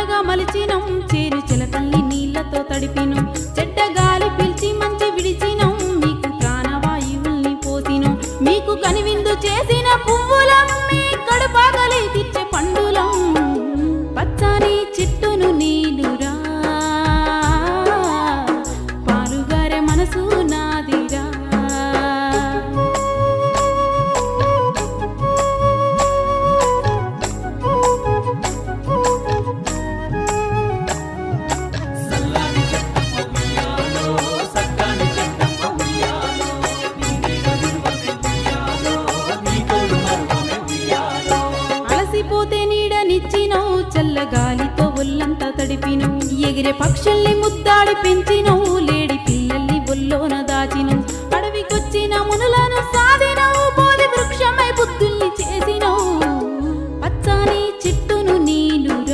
కమ్మగా మలిచినం చేరు చిలకల్ని నీళ్లతో తడిపినం చెడ్డ గాలి పిలిచి మంచి విడిచినం మీకు ప్రాణవాయువుల్ని పోసినం మీకు కనివిందు చేసిన పువ్వులం మీ కడుపాగలి తీర్చే పండులం పచ్చని చిట్టును నీలురా పాలుగారే మనసు నాదిరా అలసిపోతే నీడనిచ్చినవు చల్లగాలితో ఒళ్ళంతా తడిపినవు ఎగిరే పక్షుల్ని ముద్దాడి పెంచినవు